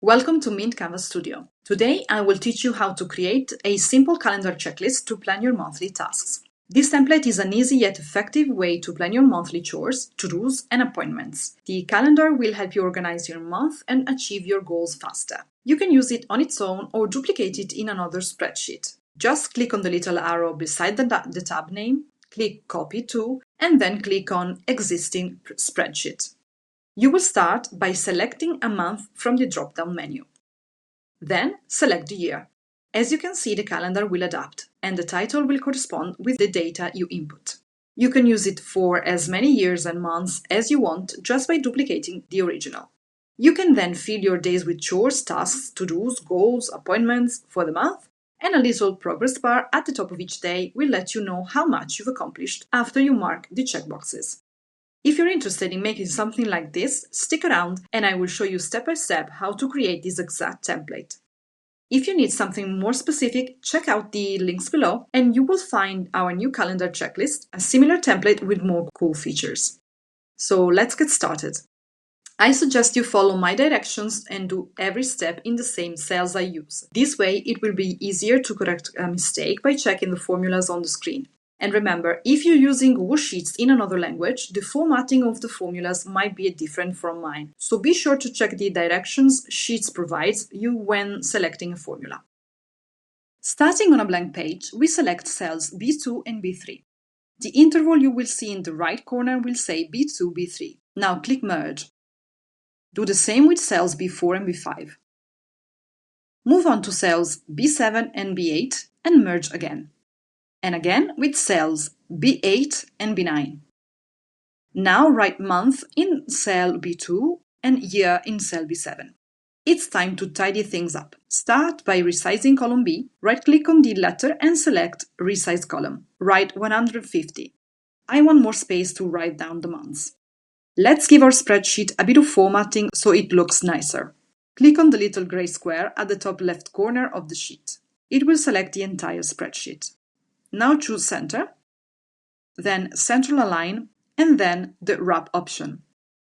Welcome to Mint Canvas Studio. Today I will teach you how to create a simple calendar checklist to plan your monthly tasks. This template is an easy yet effective way to plan your monthly chores, to-dos, and appointments. The calendar will help you organize your month and achieve your goals faster. You can use it on its own or duplicate it in another spreadsheet. Just click on the little arrow beside the tab name, click Copy To, and then click on Existing Spreadsheet. You will start by selecting a month from the drop-down menu. Then select the year. As you can see, the calendar will adapt, and the title will correspond with the data you input. You can use it for as many years and months as you want just by duplicating the original. You can then fill your days with chores, tasks, to-dos, goals, appointments for the month, and a little progress bar at the top of each day will let you know how much you've accomplished after you mark the checkboxes. If you're interested in making something like this, stick around and I will show you step by step how to create this exact template. If you need something more specific, check out the links below and you will find our new calendar checklist, a similar template with more cool features. So let's get started. I suggest you follow my directions and do every step in the same cells I use. This way it will be easier to correct a mistake by checking the formulas on the screen. And remember, if you're using worksheets in another language, the formatting of the formulas might be different from mine. So be sure to check the directions Sheets provides you when selecting a formula. Starting on a blank page, we select cells B2 and B3. The interval you will see in the right corner will say B2, B3. Now click Merge. Do the same with cells B4 and B5. Move on to cells B7 and B8 and merge again. And again with cells B8 and B9. Now write month in cell B2 and year in cell B7. It's time to tidy things up. Start by resizing column B, right-click on the letter and select Resize Column. Write 150. I want more space to write down the months. Let's give our spreadsheet a bit of formatting so it looks nicer. Click on the little gray square at the top left corner of the sheet. It will select the entire spreadsheet. Now choose Center, then Central Align, and then the Wrap option.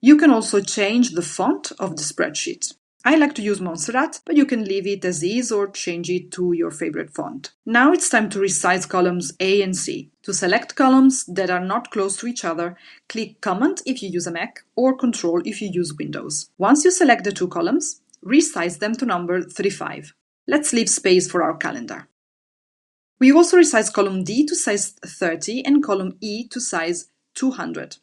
You can also change the font of the spreadsheet. I like to use Montserrat, but you can leave it as is or change it to your favorite font. Now it's time to resize columns A and C. To select columns that are not close to each other, click Command if you use a Mac or Control if you use Windows. Once you select the two columns, resize them to number 35. Let's leave space for our calendar. We also resize column D to size 30 and column E to size 200.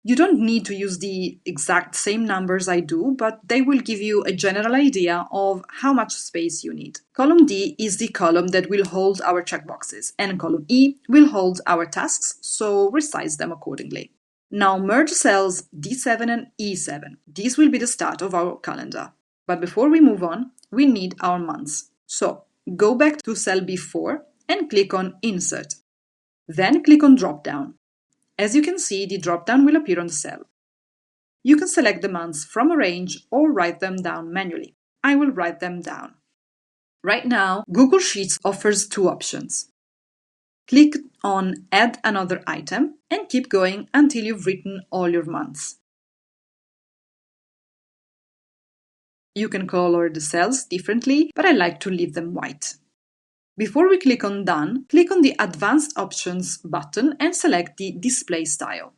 You don't need to use the exact same numbers I do, but they will give you a general idea of how much space you need. Column D is the column that will hold our checkboxes, and column E will hold our tasks, so resize them accordingly. Now merge cells D7 and E7. This will be the start of our calendar. But before we move on, we need our months. So go back to cell B4 and click on Insert. Then click on Dropdown. As you can see, the dropdown will appear on the cell. You can select the months from a range or write them down manually. I will write them down. Right now, Google Sheets offers two options. Click on Add another item and keep going until you've written all your months. You can color the cells differently, but I like to leave them white. Before we click on Done, click on the Advanced Options button and select the Display Style.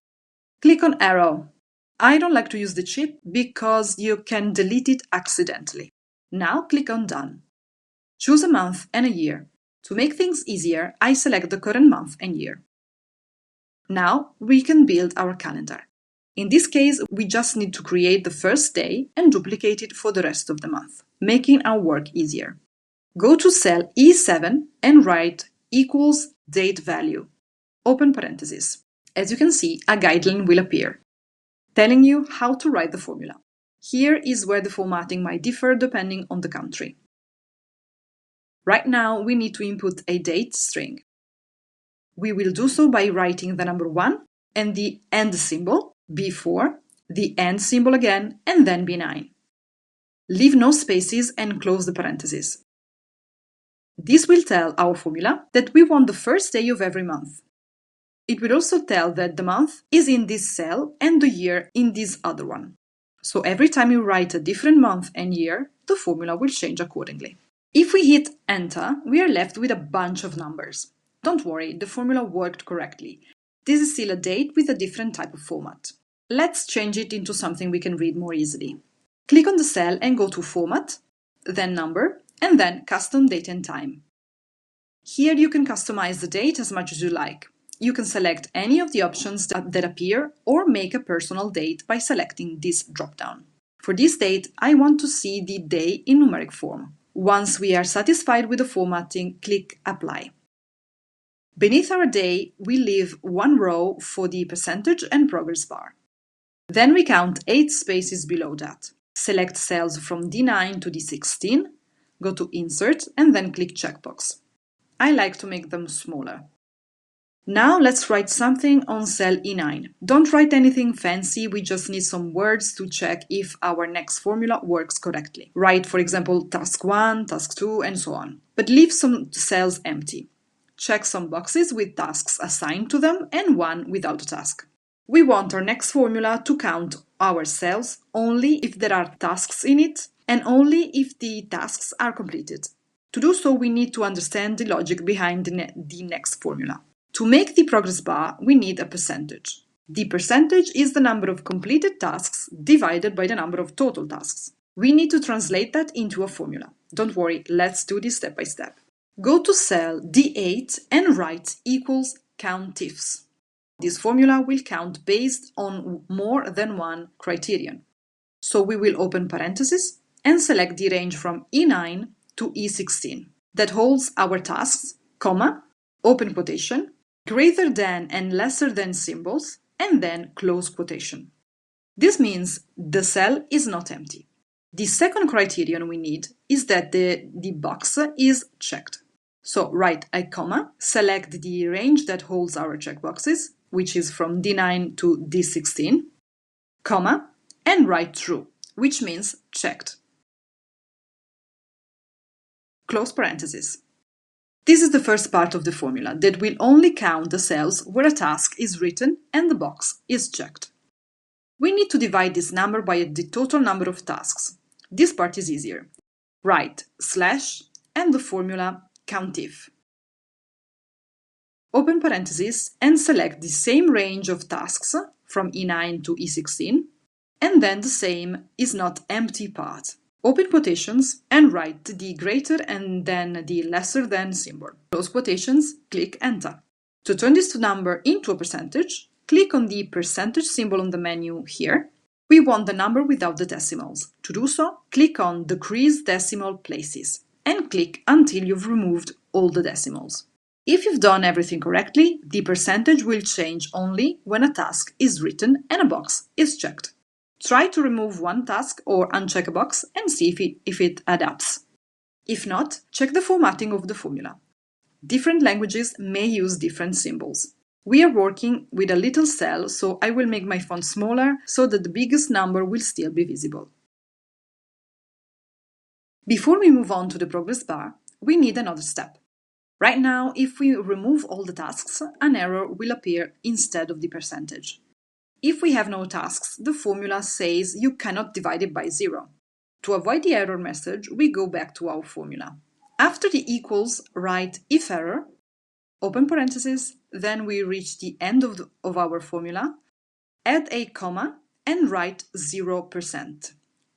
Click on Arrow. I don't like to use the chip because you can delete it accidentally. Now click on Done. Choose a month and a year. To make things easier, I select the current month and year. Now we can build our calendar. In this case, we just need to create the first day and duplicate it for the rest of the month, making our work easier. Go to cell E7 and write equals date value. Open parentheses. As you can see, a guideline will appear, telling you how to write the formula. Here is where the formatting might differ depending on the country. Right now, we need to input a date string. We will do so by writing the number 1 and the and symbol, B4, the and symbol again, and then B9. Leave no spaces and close the parentheses. This will tell our formula that we want the first day of every month. It will also tell that the month is in this cell and the year in this other one. So every time you write a different month and year, the formula will change accordingly. If we hit enter, we are left with a bunch of numbers. Don't worry, the formula worked correctly. This is still a date with a different type of format. Let's change it into something we can read more easily. Click on the cell and go to Format, then Number, and then Custom Date and Time. Here you can customize the date as much as you like. You can select any of the options that appear or make a personal date by selecting this dropdown. For this date, I want to see the day in numeric form. Once we are satisfied with the formatting, click Apply. Beneath our day, we leave one row for the percentage and progress bar. Then we count 8 spaces below that. Select cells from D9 to D16, go to Insert, and then click Checkbox. I like to make them smaller. Now let's write something on cell E9. Don't write anything fancy, we just need some words to check if our next formula works correctly. Write, for example, task 1, task 2, and so on. But leave some cells empty. Check some boxes with tasks assigned to them and one without a task. We want our next formula to count our cells only if there are tasks in it and only if the tasks are completed. To do so, we need to understand the logic behind the next formula. To make the progress bar, we need a percentage. The percentage is the number of completed tasks divided by the number of total tasks. We need to translate that into a formula. Don't worry, let's do this step by step. Go to cell D8 and write equals countifs. This formula will count based on more than one criterion. So we will open parentheses and select the range from E9 to E16. That holds our tasks, comma, open quotation, greater than and lesser than symbols, and then close quotation. This means the cell is not empty. The second criterion we need is that the box is checked. So write a comma, select the range that holds our checkboxes, which is from D9 to D16, comma, and write true, which means checked. Close parentheses. This is the first part of the formula that will only count the cells where a task is written and the box is checked. We need to divide this number by the total number of tasks. This part is easier. Write slash and the formula countif. Open parentheses and select the same range of tasks from E9 to E16, and then the same is not empty part. Open quotations and write the greater and then the lesser than symbol. Close quotations, click Enter. To turn this number into a percentage, click on the percentage symbol on the menu here. We want the number without the decimals. To do so, click on Decrease Decimal Places and click until you've removed all the decimals. If you've done everything correctly, the percentage will change only when a task is written and a box is checked. Try to remove one task or uncheck a box and see if it adapts. If not, check the formatting of the formula. Different languages may use different symbols. We are working with a little cell, so I will make my font smaller so that the biggest number will still be visible. Before we move on to the progress bar, we need another step. Right now, if we remove all the tasks, an error will appear instead of the percentage. If we have no tasks, the formula says you cannot divide it by 0. To avoid the error message, we go back to our formula. After the equals, write if error, open parentheses, then we reach the end of our formula, add a comma and write 0%.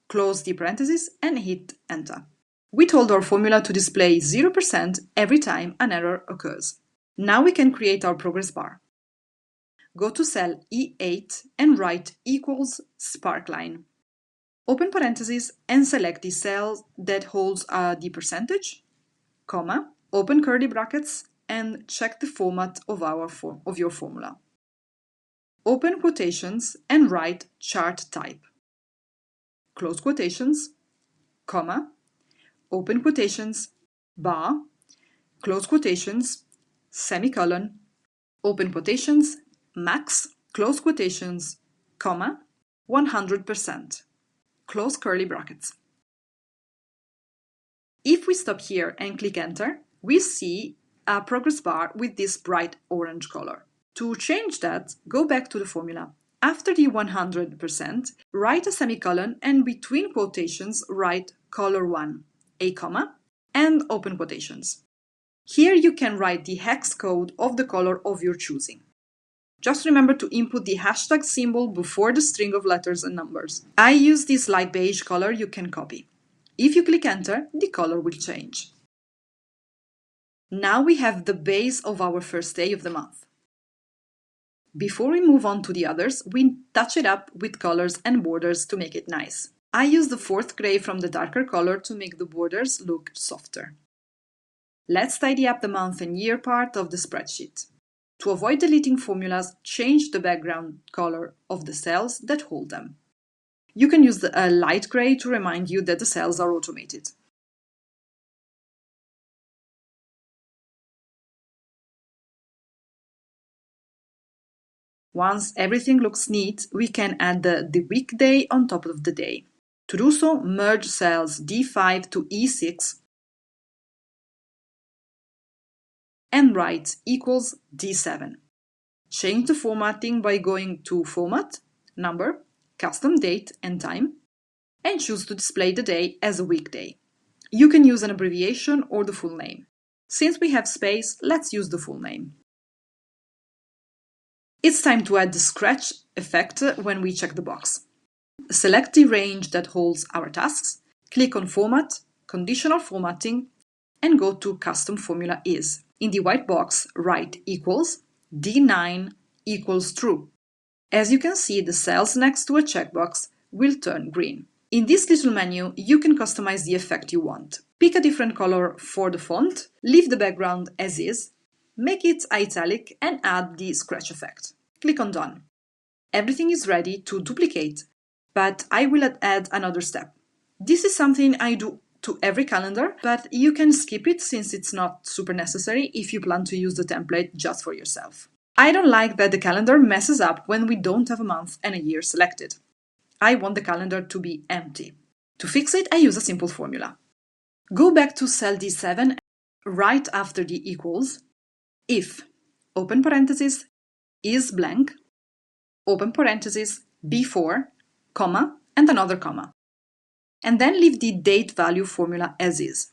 Close the parentheses and hit Enter. We told our formula to display 0% every time an error occurs. Now we can create our progress bar. Go to cell E8 and write equals sparkline. Open parentheses and select the cell that holds the percentage, comma, open curly brackets and check the format of your formula. Open quotations and write chart type. Close quotations, comma, open quotations, bar, close quotations, semicolon, open quotations, max, close quotations, comma, 100%, close curly brackets. If we stop here and click Enter, we see a progress bar with this bright orange color. To change that, go back to the formula. After the 100%, write a semicolon and between quotations write color 1, a comma, and open quotations. Here you can write the hex code of the color of your choosing. Just remember to input the hashtag symbol before the string of letters and numbers. I use this light beige color you can copy. If you click enter, the color will change. Now we have the base of our first day of the month. Before we move on to the others, we touch it up with colors and borders to make it nice. I use the fourth gray from the darker color to make the borders look softer. Let's tidy up the month and year part of the spreadsheet. To avoid deleting formulas, change the background color of the cells that hold them. You can use a light gray to remind you that the cells are automated. Once everything looks neat, we can add the weekday on top of the day. To do so, merge cells D5 to E6 and write equals D7. Change the formatting by going to Format, Number, Custom Date and Time, and choose to display the day as a weekday. You can use an abbreviation or the full name. Since we have space, let's use the full name. It's time to add the scratch effect when we check the box. Select the range that holds our tasks, click on Format, Conditional Formatting, and go to Custom Formula Is. In the white box, write equals D9 equals true. As you can see, the cells next to a checkbox will turn green. In this little menu, you can customize the effect you want. Pick a different color for the font, leave the background as is, make it italic and add the scratch effect. Click on Done. Everything is ready to duplicate, but I will add another step. This is something I do to every calendar, but you can skip it since it's not super necessary if you plan to use the template just for yourself. I don't like that the calendar messes up when we don't have a month and a year selected. I want the calendar to be empty. To fix it, I use a simple formula. Go back to cell D7, right after the equals, if, open parenthesis, is blank, open parenthesis, before, comma, and another comma. And then leave the date value formula as is.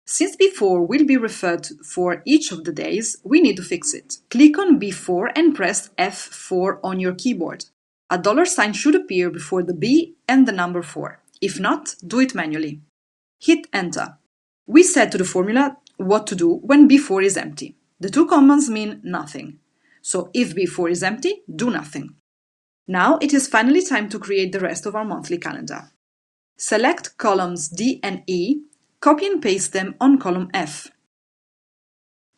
Since before will be referred to for each of the days, we need to fix it. Click on before and press F4 on your keyboard. A $sign should appear before the B and the number 4. If not, do it manually. Hit enter. We said to the formula what to do when before is empty. The two commas mean nothing. So if before is empty, do nothing. Now it is finally time to create the rest of our monthly calendar. Select columns D and E, copy and paste them on column F.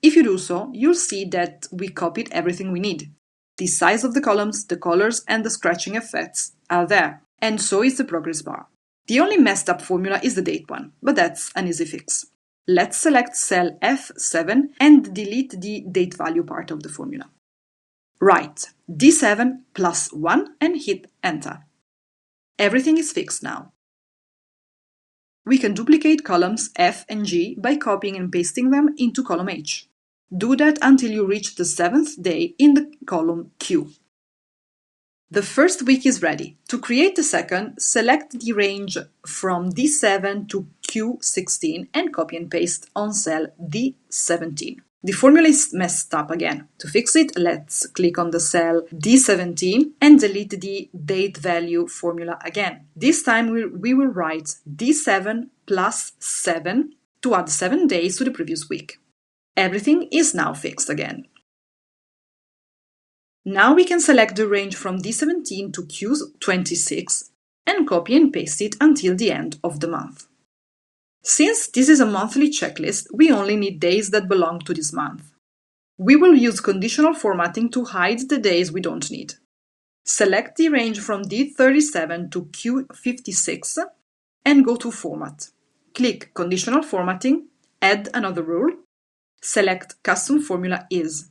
If you do so, you'll see that we copied everything we need. The size of the columns, the colors, and the scratching effects are there, and so is the progress bar. The only messed up formula is the date one, but that's an easy fix. Let's select cell F7 and delete the date value part of the formula. Write D7 plus 1 and hit enter. Everything is fixed now. We can duplicate columns F and G by copying and pasting them into column H. Do that until you reach the 7th day in the column Q. The first week is ready. To create the second, select the range from D7 to Q16 and copy and paste on cell D17. The formula is messed up again. To fix it, let's click on the cell D17 and delete the date value formula again. This time we will write D7 plus 7 to add 7 days to the previous week. Everything is now fixed again. Now we can select the range from D17 to Q26 and copy and paste it until the end of the month. Since this is a monthly checklist, we only need days that belong to this month. We will use conditional formatting to hide the days we don't need. Select the range from D37 to Q56 and go to Format. Click Conditional Formatting, add another rule, select Custom Formula Is.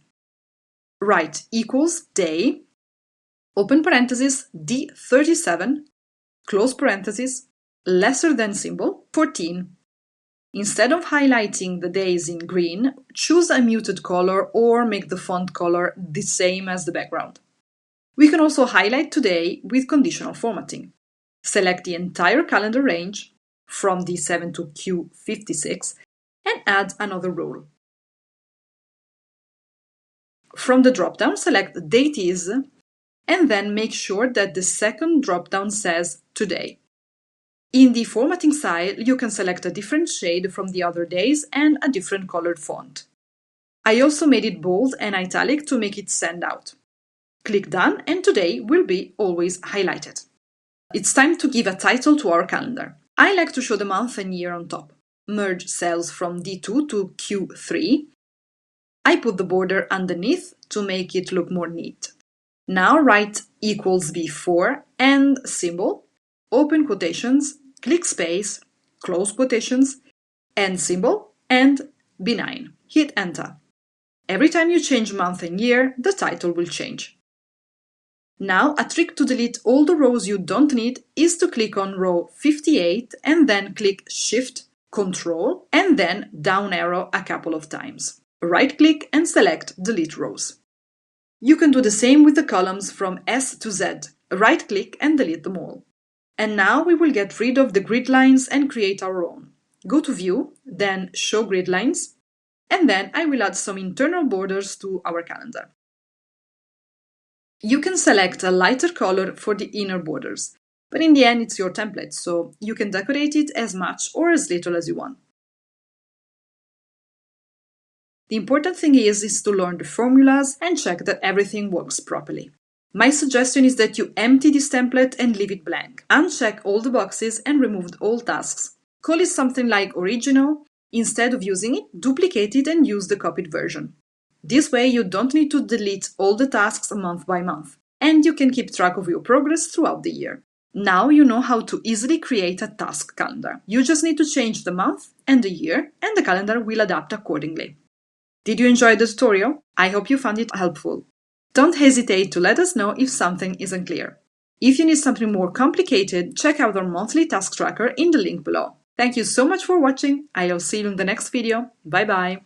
Write equals day, open parenthesis, D37, close parenthesis, lesser than symbol, 14. Instead of highlighting the days in green, choose a muted color or make the font color the same as the background. We can also highlight today with conditional formatting. Select the entire calendar range from D7 to Q56 and add another rule. From the dropdown, select Date Is, and then make sure that the second dropdown says Today. In the formatting style, you can select a different shade from the other days and a different colored font. I also made it bold and italic to make it stand out. Click Done and Today will be always highlighted. It's time to give a title to our calendar. I like to show the month and year on top. Merge cells from D2 to Q3. I put the border underneath to make it look more neat. Now write equals before and symbol, open quotations, click space, close quotations, and symbol, and B9. Hit enter. Every time you change month and year, the title will change. Now, a trick to delete all the rows you don't need is to click on row 58 and then click Shift, Ctrl, and then down arrow a couple of times. Right-click and select Delete Rows. You can do the same with the columns from S to Z. Right-click and delete them all. And now we will get rid of the grid lines and create our own. Go to View, then Show Grid Lines, and then I will add some internal borders to our calendar. You can select a lighter color for the inner borders, but in the end it's your template, so you can decorate it as much or as little as you want. The important thing is to learn the formulas and check that everything works properly. My suggestion is that you empty this template and leave it blank. Uncheck all the boxes and remove all tasks. Call it something like original. Instead of using it, duplicate it and use the copied version. This way you don't need to delete all the tasks month by month, and you can keep track of your progress throughout the year. Now you know how to easily create a task calendar. You just need to change the month and the year, and the calendar will adapt accordingly. Did you enjoy the tutorial? I hope you found it helpful. Don't hesitate to let us know if something isn't clear. If you need something more complicated, check out our monthly task tracker in the link below. Thank you so much for watching. I'll see you in the next video. Bye bye.